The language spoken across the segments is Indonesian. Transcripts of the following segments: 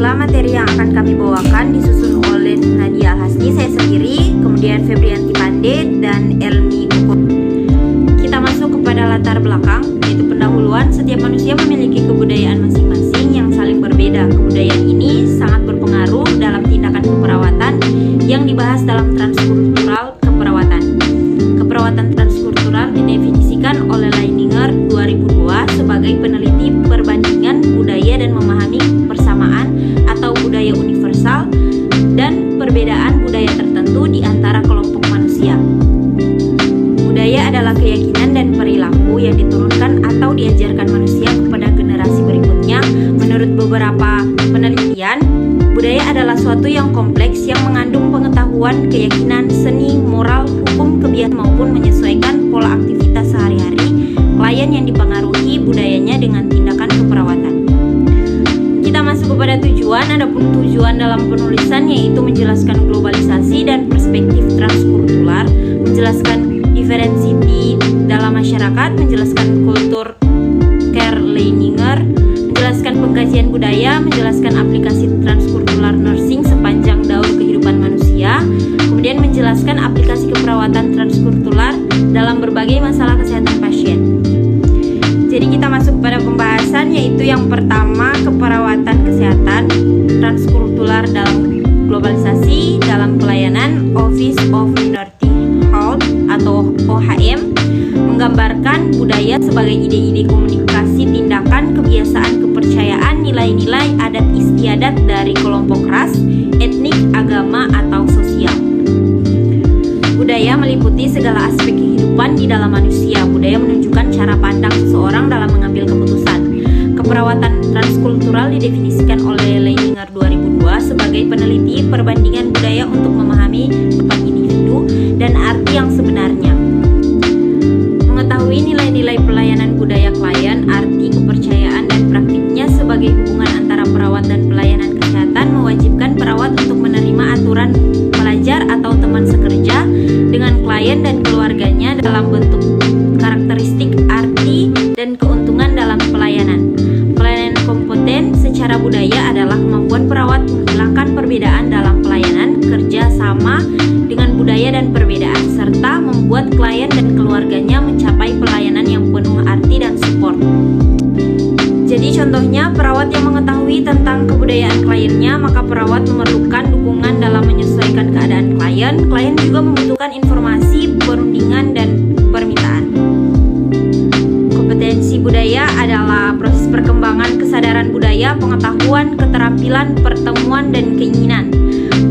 Baiklah, materi yang akan kami bawakan disusun oleh Nadia Hasni, saya sendiri, kemudian Febrianti Pande, dan Elmi Koko. Kita masuk kepada latar belakang, yaitu pendahuluan. Setiap manusia memiliki kebudayaan masing-masing yang saling berbeda. Kebudayaan ini sangat berpengaruh dalam tindakan keperawatan yang dibahas dalam transkultural keperawatan. Keperawatan transkultural didefinisikan oleh Leininger 2002 sebagai peneliti perbandingan budaya dan memahami persamaan atau budaya universal dan perbedaan budaya tertentu di antara kelompok manusia. Budaya adalah keyakinan dan perilaku yang diturunkan atau diajarkan manusia kepada generasi berikutnya. Menurut beberapa penelitian, budaya adalah suatu yang kompleks yang mengandung pengetahuan, keyakinan, seni, moral, hukum, kebiasaan maupun menyesuaikan pola aktivitas sehari-hari klien yang dipengaruhi budayanya dengan tindakan keperawatan. Kita masuk kepada tujuan. Adapun tujuan dalam penulisan yaitu menjelaskan globalisasi dan perspektif transkultural, menjelaskan diversity dalam masyarakat, menjelaskan kultur care Leininger, menjelaskan pengkajian budaya, menjelaskan aplikasi transkultural nursing sepanjang daur kehidupan manusia, kemudian menjelaskan aplikasi keperawatan transkultural dalam berbagai masalah kesehatan pasien. Jadi kita masuk pada pembahasan, yaitu yang pertama, keperawatan kesehatan transkultural dalam globalisasi dalam pelayanan. Office of Minority Health atau OHM menggambarkan budaya sebagai ide-ide komunikasi, tindakan, kebiasaan, kepercayaan, nilai-nilai, adat istiadat dari kelompok ras, etnik, agama, atau sosial. Budaya meliputi segala aspek kehidupan di dalam manusia. Budaya menunjukkan cara pandang seseorang dalam mengambil keputusan. Keperawatan transkultural didefinisikan oleh Leininger 2002 sebagai peneliti perbandingan budaya untuk memahami kehidupan individu dan arti yang sebenarnya. Mengetahui nilai-nilai pelayanan budaya klien, arti, kepercayaan, dan praktiknya sebagai hubungan antara perawat dan pelayanan kesehatan mewajibkan perawat untuk menerima aturan pelajar atau teman sekerja dengan klien dan keluarganya dalam bentuk karakteristik, arti, dan keuntungan dalam pelayanan. Pelayanan kompeten secara budaya adalah kemampuan perawat menghilangkan perbedaan dalam pelayanan, kerja sama dengan budaya dan perbedaan, serta membuat klien dan keluarganya mencapai pelayanan yang penuh arti dan support. Jadi contohnya, perawat yang mengetahui tentang kebudayaan kliennya, maka perawat memerlukan dukungan dalam menyesuaikan keadaan klien. Klien juga membutuhkan informasi, perundingan, dan permintaan. Kompetensi budaya adalah proses perkembangan kesadaran budaya, pengetahuan, keterampilan, pertemuan, dan keinginan.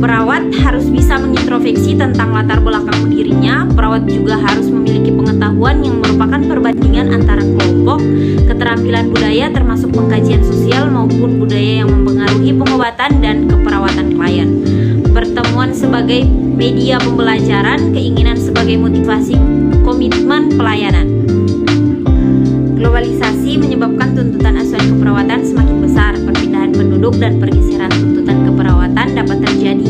Perawat harus bisa mengintrospeksi tentang latar belakang dirinya. Perawat juga harus memiliki pengetahuan yang merupakan perbandingan antara kelompok, keterampilan budaya termasuk pengkajian sosial maupun budaya yang mempengaruhi pengobatan dan keperawatan klien. Pertemuan sebagai media pembelajaran, keinginan sebagai motivasi, komitmen pelayanan. Globalisasi menyebabkan tuntutan asuhan keperawatan semakin besar. Perpindahan penduduk dan pergeseran tuntutan keperawatan dapat terjadi.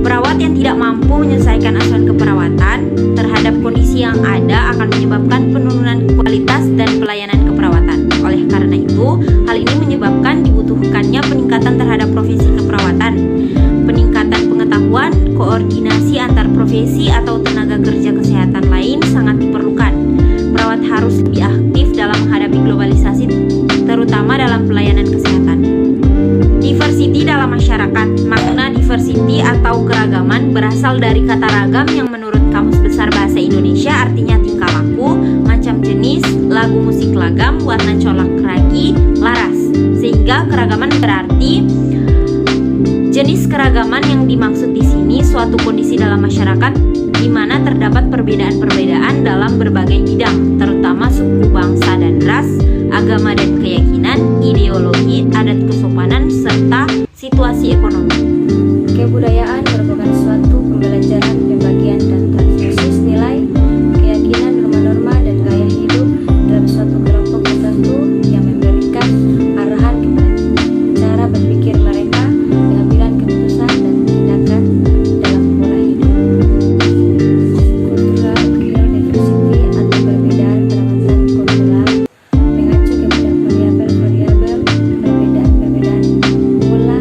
Perawat yang tidak mampu menyelesaikan asuhan keperawatan terhadap kondisi yang ada akan menyebabkan penurunan kualitas dan pelayanan keperawatan. Oleh karena itu, hal ini menyebabkan dibutuhkannya peningkatan terhadap profesi keperawatan. Peningkatan pengetahuan, koordinasi antar profesi atau tenaga kerja kesehatan lain sangat diperlukan. Perawat harus lebih aktif dalam menghadapi globalisasi, terutama dalam pelayanan kesehatan. Diversity dalam masyarakat. Makna diversity atau keragaman berasal dari kata ragam yang menurut Kamus Besar Bahasa Indonesia artinya tingkah laku, macam jenis, lagu musik lagam, warna colak ragi, laras. Sehingga keragaman berarti jenis keragaman yang dimaksud di sini suatu kondisi dalam masyarakat di mana terdapat perbedaan-perbedaan dalam berbagai bidang, terutama suku, bangsa, dan ras, agama dan keyakinan, ideologi, adat kesopanan, serta situasi ekonomi. Kebudayaan merupakan suatu pembelajaran, pembagian, dan transfusis nilai, keyakinan, norma-norma, dan gaya hidup dalam suatu kelompok tertentu yang memberikan arahan kepada cara berpikir mereka, pengambilan keputusan, dan tindakan dalam pola hidup. Kultural diversity atau perbedaan perawatan kultural mengacu kepada variabel-variabel perbedaan pola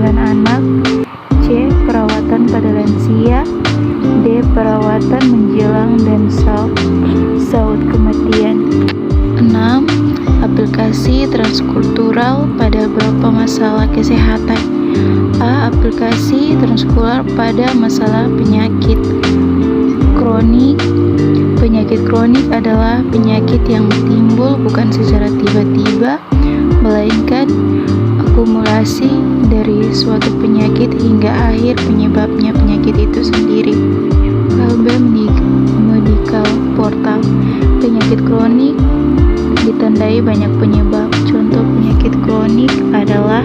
penyembuhan anak, C. Perawatan pada lansia, D. Perawatan menjelang dan saat kematian. 6. Aplikasi transkultural pada beberapa masalah kesehatan. A. Aplikasi transkultural pada masalah penyakit kronik. Penyakit kronik adalah penyakit yang timbul bukan secara tiba-tiba, melainkan akumulasi dari suatu penyakit hingga akhir penyebabnya penyakit itu sendiri. B. Medical Portal. Penyakit kronik ditandai banyak penyebab. Contoh penyakit kronik adalah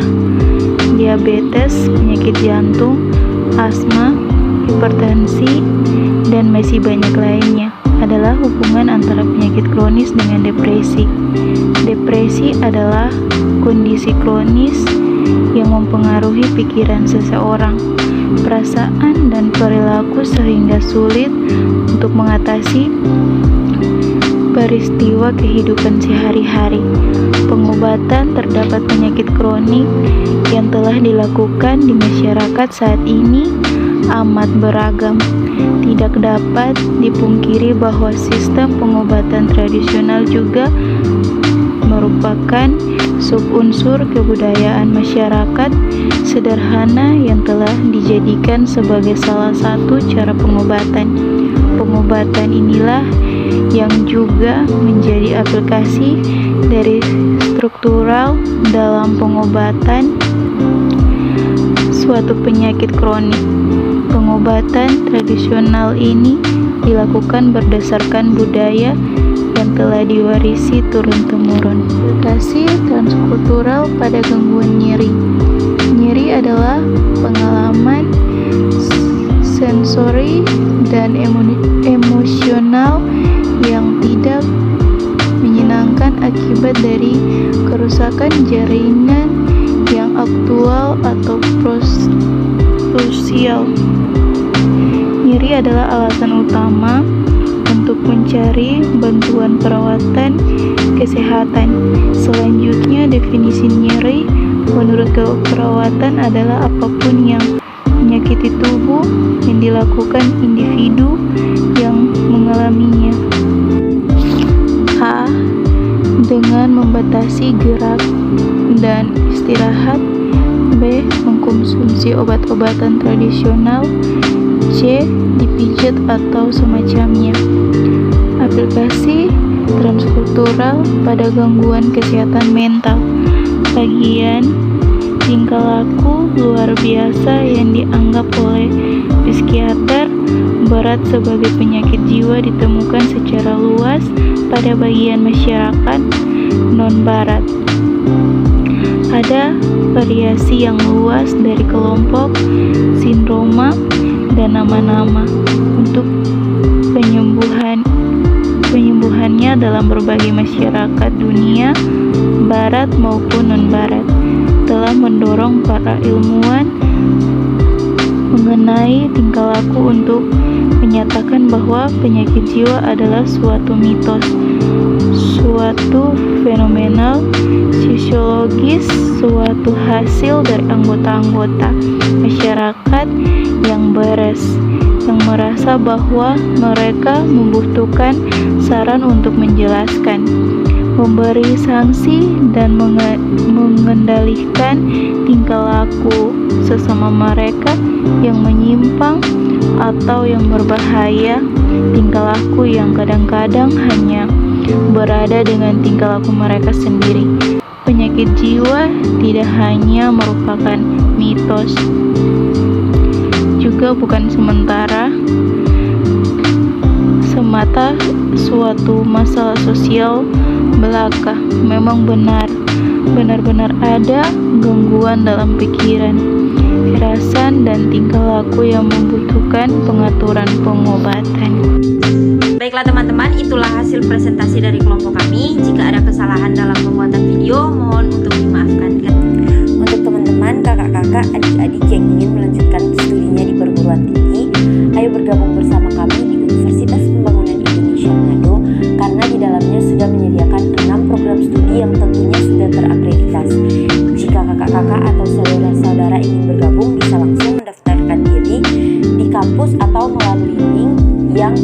diabetes, penyakit jantung, asma, hipertensi, dan masih banyak lainnya. Adalah hubungan antara penyakit kronis dengan depresi. Depresi adalah kondisi kronis yang mempengaruhi pikiran seseorang, perasaan, dan perilaku sehingga sulit untuk mengatasi peristiwa kehidupan sehari-hari. Pengobatan terhadap penyakit kronik yang telah dilakukan di masyarakat saat ini amat beragam. Tidak dapat dipungkiri bahwa sistem pengobatan tradisional juga merupakan subunsur kebudayaan masyarakat sederhana yang telah dijadikan sebagai salah satu cara pengobatan. Pengobatan inilah yang juga menjadi aplikasi dari struktural dalam pengobatan suatu penyakit kronik. Pengobatan tradisional ini dilakukan berdasarkan budaya yang telah diwarisi turun-temurun. Aplikasi transkultural pada gangguan nyeri. Nyeri adalah pengalaman sensori dan emosional yang tidak menyenangkan akibat dari kerusakan jaringan yang aktual atau krusial. Nyeri adalah alasan utama untuk mencari bantuan perawatan kesehatan. Selanjutnya, definisi nyeri menurut keperawatan adalah apapun yang menyakiti tubuh yang dilakukan individu yang mengalaminya. A. Dengan membatasi gerak dan istirahat. B. Mengkonsumsi obat-obatan tradisional. C. Dipijat atau semacamnya. Aplikasi transkultural pada gangguan kesehatan mental. Bagian tingkah laku luar biasa yang dianggap oleh psikiater berat sebagai penyakit jiwa ditemukan secara luas pada bagian masyarakat non-barat. Ada variasi yang luas dari kelompok, sindroma, dan nama-nama untuk penyembuhannya dalam berbagai masyarakat dunia, barat maupun non-barat, telah mendorong para ilmuwan mengenai tingkah laku untuk menyatakan bahwa penyakit jiwa adalah suatu mitos, suatu fenomenal sosiologis, suatu hasil dari anggota-anggota masyarakat yang beres, yang merasa bahwa mereka membutuhkan saran untuk menjelaskan, memberi sanksi, dan mengendalikan tingkah laku sesama mereka yang menyimpang atau yang berbahaya, tingkah laku yang kadang-kadang hanya berada dengan tingkah laku mereka sendiri. Penyakit jiwa tidak hanya merupakan mitos, juga bukan semata suatu masalah sosial belaka. Memang benar-benar ada gangguan dalam pikiran, perasaan, dan tingkah laku yang membutuhkan pengaturan pengobatan. Baiklah teman-teman, itulah hasil presentasi dari kelompok kami. Jika ada kesalahan dalam pembuatan video, mohon untuk dimaafkan. Untuk teman-teman, kakak-kakak, adik-adik yang ingin melanjutkan studinya di perguruan tinggi, ayo bergabung bersama kami di Universitas Pembangunan Indonesia Manado, karena di dalamnya sudah menyediakan 6 program studi yang tentunya sudah terakreditasi. Jika kakak kakak-kakak atau saudara-saudara ingin bergabung bisa langsung mendaftarkan diri di kampus atau melalui link yang